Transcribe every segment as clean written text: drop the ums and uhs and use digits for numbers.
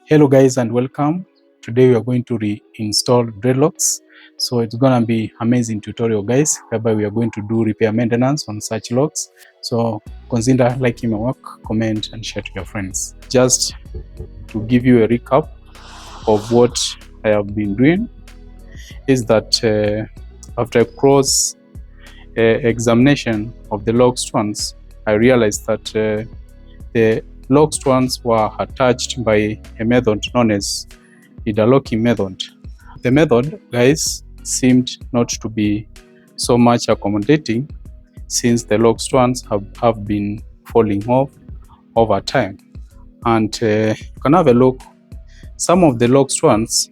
Hello guys and welcome. Today we are going to reinstall dreadlocks. So it's gonna be amazing tutorial guys, whereby we are going to do repair maintenance on such locks. So consider liking my work, comment and share to your friends. Just to give you a recap of what I have been doing is that after a cross examination of the LOCS ones, I realized that the LOCS ones were attached by a method known as interlocking method. The method, guys, seemed not to be so much accommodating since the LOCS ones have been falling off over time. And you can have a look. Some of the LOCS ones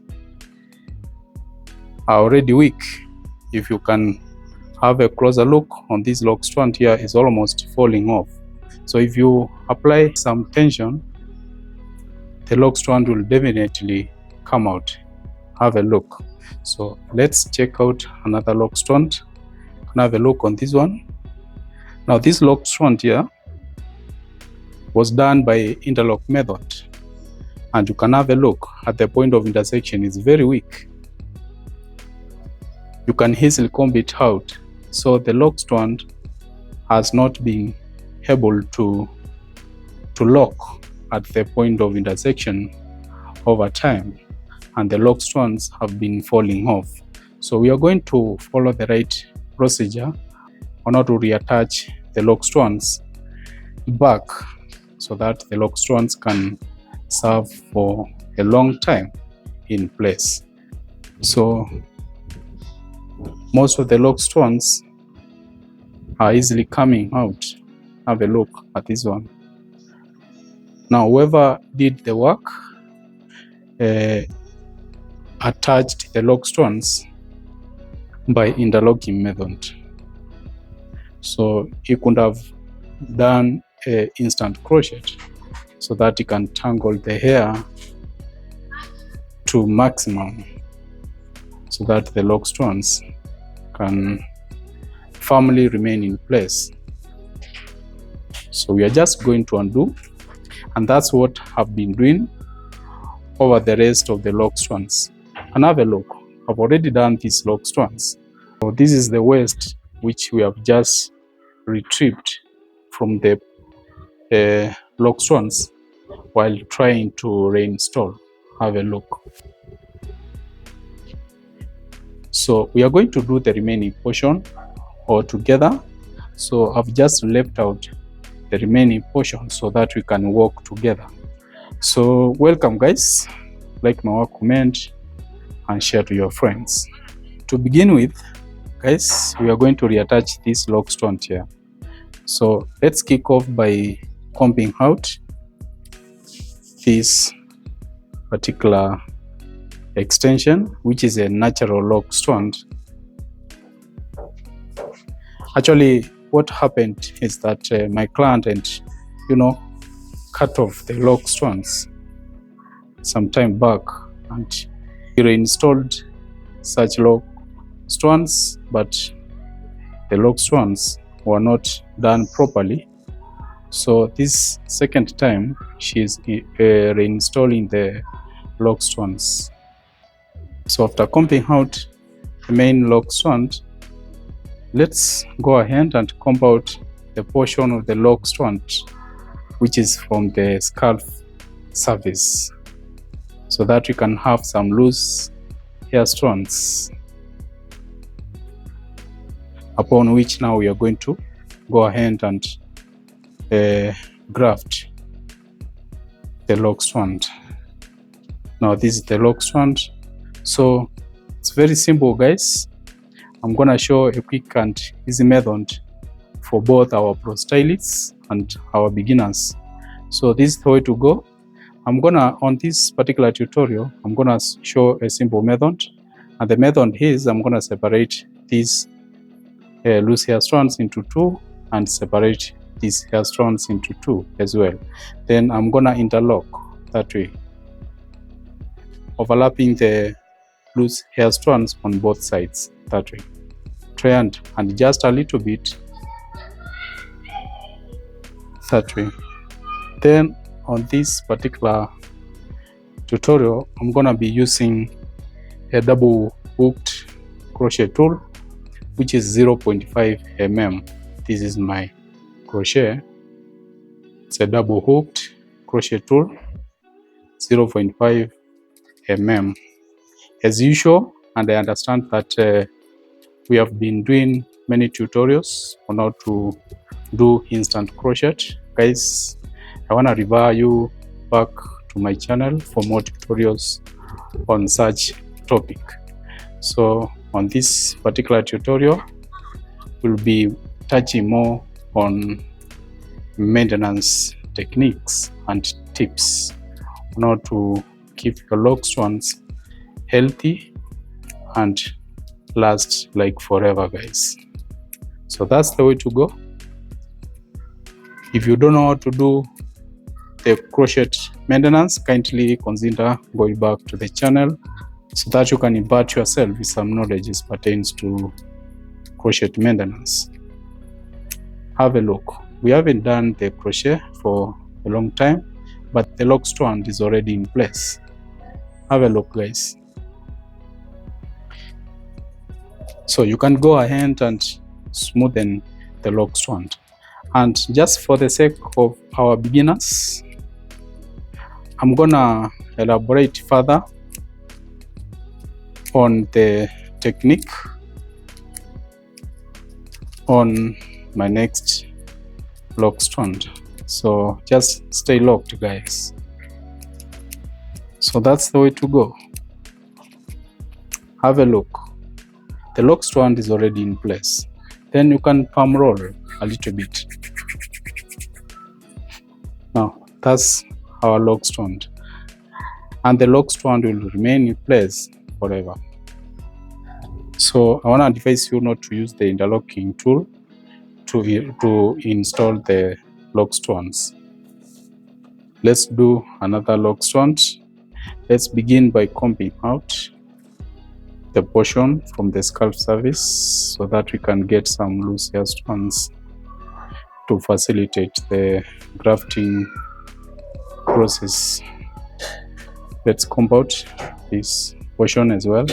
are already weak. If you can have a closer look on this LOCS one here, is almost falling off. So if you apply some tension, the LOCS one will definitely come out. Have a look. So let's check out another LOCS one. Can have a look on this one. Now this LOCS one here was done by interlock method, and you can have a look at the point of intersection is very weak. You can easily comb it out. So the LOCS one has not been able to lock at the point of intersection over time, and the LOCS ones have been falling off. So we are going to follow the right procedure on how to reattach the LOCS ones back so that the LOCS ones can serve for a long time in place. So most of the LOCS ones are easily coming out. Have a look at this one. Now whoever did the work attached the LOCS ones by interlocking method. So he could have done an instant crochet so that he can tangle the hair to maximum so that the LOCS ones can firmly remain in place. So we are just going to undo, and that's what I've been doing over the rest of the LOCS ones. And have a look. I've already done these LOCS ones. So this is the waste which we have just retrieved from the LOCS ones while trying to reinstall. Have a look. So we are going to do the remaining portion all together. So I've just left out the remaining portion so that we can work together. So welcome guys, like my work, comment and share to your friends. To begin with guys, we are going to reattach this LOCS one here. So let's kick off by combing out this particular extension, which is a natural LOCS one. Actually what happened is that my client and cut off the LOCS ones some time back, and he reinstalled such LOCS ones, but the LOCS ones were not done properly. So this second time she's reinstalling the LOCS ones. So after combing out the main LOCS ones, let's go ahead and comb out the portion of the LOCS one which is from the scalp surface, so that we can have some loose hair strands, upon which now we are going to go ahead and graft the LOCS one. Now this is the LOCS one. So it's very simple guys. I'm gonna show a quick and easy method for both our pro stylists and our beginners. So this is the way to go. On this particular tutorial, I'm gonna show a simple method, and the method is I'm gonna separate these loose hair strands into two and separate these hair strands into two as well. Then I'm gonna interlock that way, overlapping the loose hair strands on both sides that way. Try and just a little bit that way. Then on this particular tutorial, I'm gonna be using a double hooked crochet tool, which is 0.5 mm. This is my crochet. It's a double hooked crochet tool, 0.5 mm. As usual, and I understand that we have been doing many tutorials on how to do instant crochet. Guys, I want to refer you back to my channel for more tutorials on such topic. So on this particular tutorial, we'll be touching more on maintenance techniques and tips on how to keep your LOCS ones healthy and last like forever, guys. So that's the way to go. If you don't know how to do the crochet maintenance, kindly consider going back to the channel so that you can impart yourself with some knowledge as pertains to crochet maintenance. Have a look. We haven't done the crochet for a long time, but the LOCS strand is already in place. Have a look, guys. So you can go ahead and smoothen the LOCS strand. And just for the sake of our beginners, I'm gonna elaborate further on the technique on my next LOCS strand. So just stay locked, guys. So that's the way to go. Have a look. The LOCS strand is already in place. Then you can palm roll a little bit. Now that's our LOCS strand, and the LOCS strand will remain in place forever. So I want to advise you not to use the interlocking tool to install the LOCS strands. Let's do another LOCS strand. Let's begin by combing out the portion from the scalp surface so that we can get some loose hair strands to facilitate the grafting process. Let's comb out this portion as well.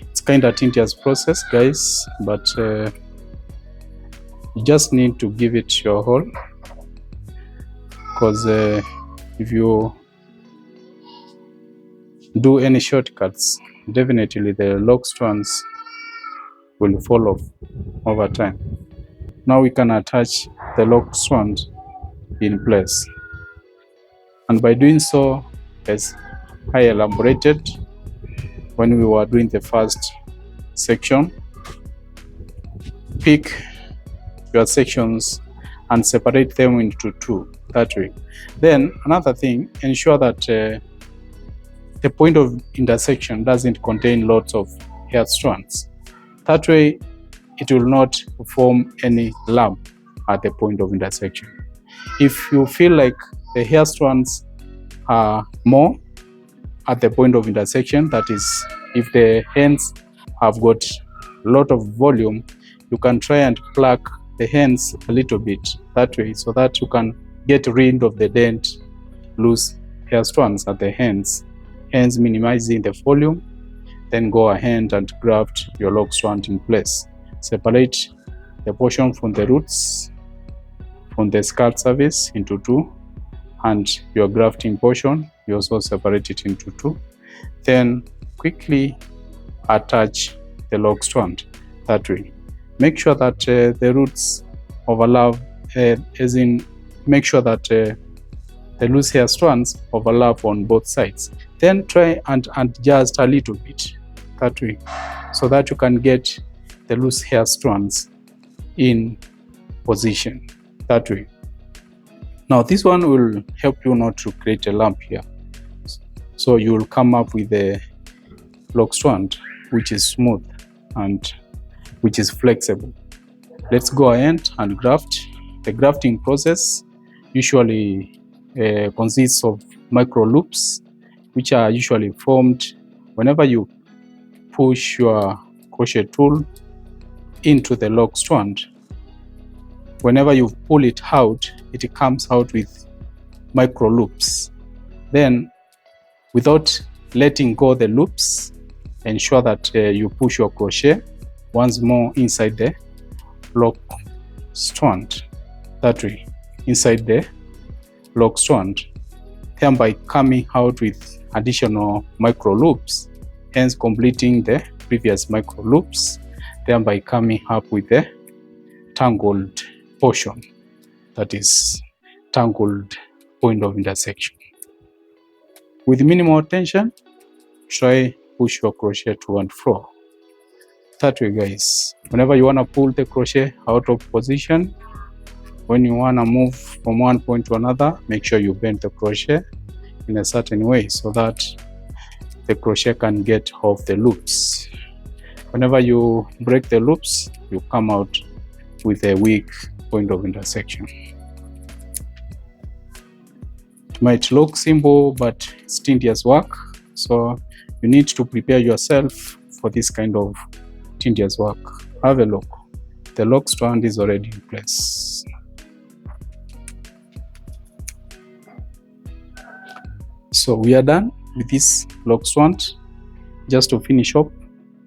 It's kind of tedious process, guys, but you just need to give it your all, because if you do any shortcuts, definitely the LOCS strands will fall off over time. Now we can attach the LOCS strand in place, and by doing so, as I elaborated when we were doing the first section, pick your sections and separate them into two that way. Then another thing, ensure that the point of intersection doesn't contain lots of hair strands. That way it will not form any lump at the point of intersection. If you feel like the hair strands are more at the point of intersection, that is, if the ends have got a lot of volume, you can try and pluck the ends a little bit that way, so that you can get rid of the dent, loose hair strands at the ends, hence minimizing the volume. Then go ahead and graft your LOCS strand in place. Separate the portion from the roots, from the scalp surface into two, and your grafting portion, you also separate it into two. Then quickly attach the LOCS strand that way. Make sure that the roots overlap, as in make sure that the loose hair strands overlap on both sides. Then try and adjust a little bit that way, so that you can get the loose hair strands in position that way. Now this one will help you not to create a lump here. So you will come up with a LOCS strand which is smooth and which is flexible. Let's go ahead and graft. The grafting process usually consists of micro loops, which are usually formed whenever you push your crochet tool into the LOCS strand. Whenever you pull it out, it comes out with micro loops. Then, without letting go the loops, ensure that you push your crochet once more inside the lock strand, that way, inside the lock strand, thereby coming out with additional micro loops, hence completing the previous micro loops, thereby coming up with the tangled portion, that is tangled point of intersection. With minimal tension, try push your crochet to and fro. That way, guys, whenever you want to pull the crochet out of position, when you want to move from one point to another, make sure you bend the crochet in a certain way so that the crochet can get off the loops. Whenever you break the loops, you come out with a weak point of intersection. It might look simple, but it's tedious work, so you need to prepare yourself for this kind of tedious work. Have a look. The lock strand is already in place. So we are done with this lock strand. Just to finish up,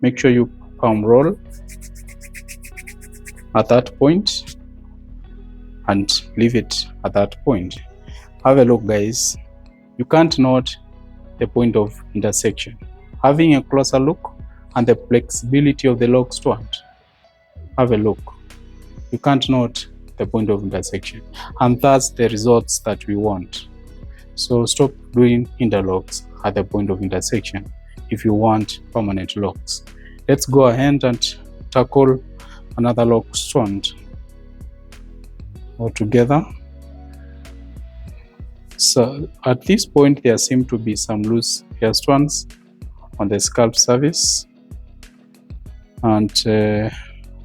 make sure you palm roll at that point and leave it at that point. Have a look, guys. You can't note the point of intersection. Having a closer look and the flexibility of the lock strand, have a look. You can't note the point of intersection, and that's the results that we want. So stop doing interlocks at the point of intersection if you want permanent locks. Let's go ahead and tackle another lock strand altogether. So at this point, there seem to be some loose hair strands on the scalp surface, and to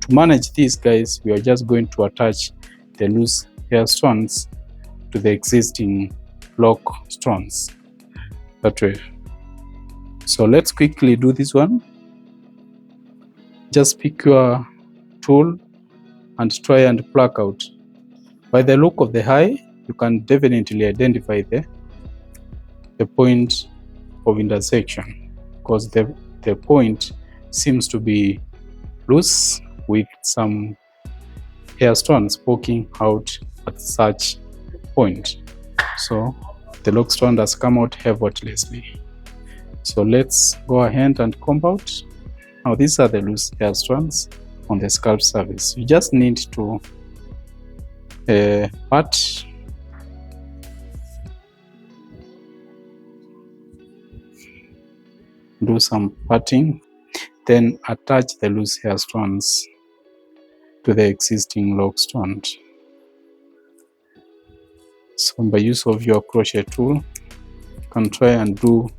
manage this, guys, we are just going to attach the loose hair strands to the existing lock strands, that way. So let's quickly do this one. Just pick your tool and try and pluck out. By the look of the eye, you can definitely identify the point of intersection, because the point seems to be loose with some hair strands poking out at such point. So the lock strand has come out effortlessly. So let's go ahead and comb out. Now these are the loose hair strands on the scalp surface. You just need to part do some parting, then attach the loose hair strands to the existing lock strand. So by use of your crochet tool, you can try and do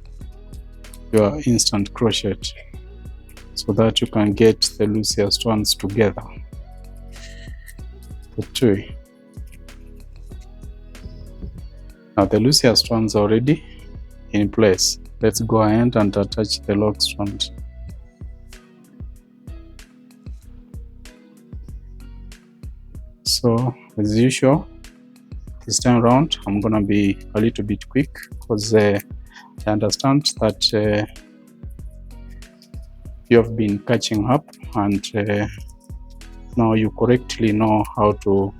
your instant crochet so that you can get the loose hair strands together. Okay. Now the loose hair strands are already in place. Let's go ahead and attach the lock strand. So as usual, this time around I'm gonna be a little bit quick because I understand that you have been catching up, and now you correctly know how to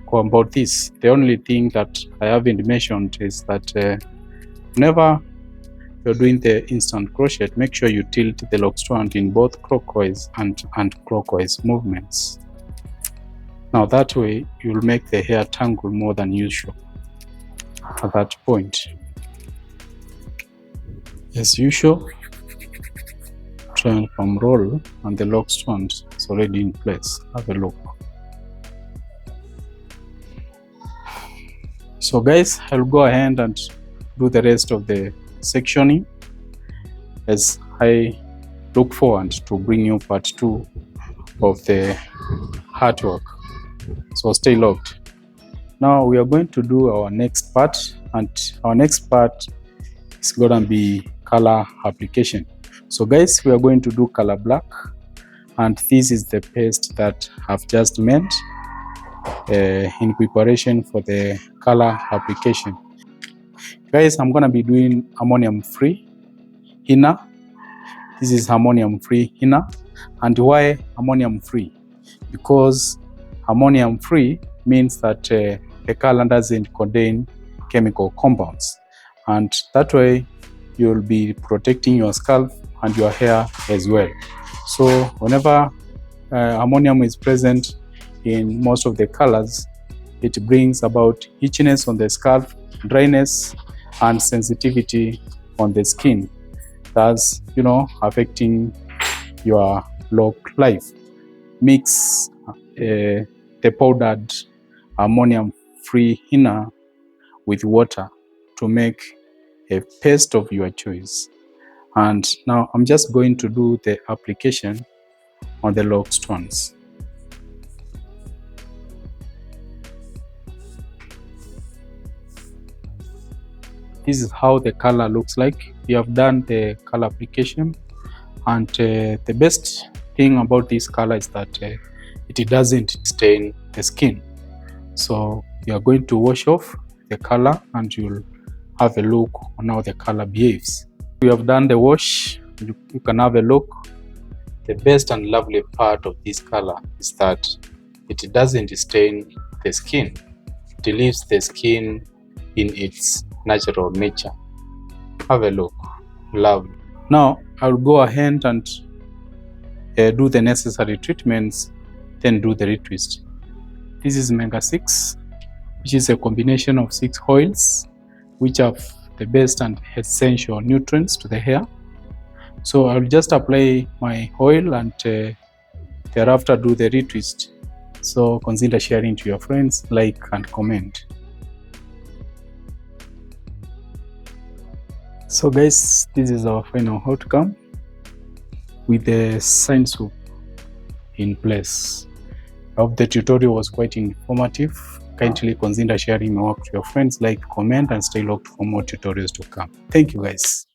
go about this. The only thing that I haven't mentioned is that whenever you're doing the instant crochet, make sure you tilt the lock strand in both clockwise and anti-clockwise movements. Now that way you'll make the hair tangle more than usual at that point. As usual, try and palm roll, and the lock strand is already in place. Have a look. So guys, I'll go ahead and do the rest of the sectioning as I look forward to bring you part 2 of the artwork. So stay locked. Now we are going to do our next part, and our next part is gonna be color application. So guys, we are going to do color black, and this is the paste that I've just made in preparation for the color application. Guys, I'm gonna be doing ammonium-free inner. This is ammonium-free inner. And why ammonium-free? Because ammonium-free means that the color doesn't contain chemical compounds, and that way you'll be protecting your scalp and your hair as well. So whenever ammonium is present in most of the colors, it brings about itchiness on the scalp, dryness, and sensitivity on the skin, thus affecting your lock life. Mix the powdered ammonium-free inner with water to make a paste of your choice. And now I'm just going to do the application on the lock stones. This is how the color looks like. We have done the color application, and the best thing about this color is that it doesn't stain the skin. So you are going to wash off the color and you'll have a look on how the color behaves. We have done the wash. You can have a look. The best and lovely part of this color is that it doesn't stain the skin. It leaves the skin in its natural nature. Have a look. Lovely. Now I'll go ahead and do the necessary treatments, then do the retwist. This is Mega 6, which is a combination of 6 oils which have the best and essential nutrients to the hair. So I'll just apply my oil and thereafter do the retwist. So consider sharing to your friends, like and comment. So guys, this is our final outcome with the Swoop in place. I hope the tutorial was quite informative. Kindly consider sharing my work to your friends, like, comment, and stay locked for more tutorials to come. Thank you guys.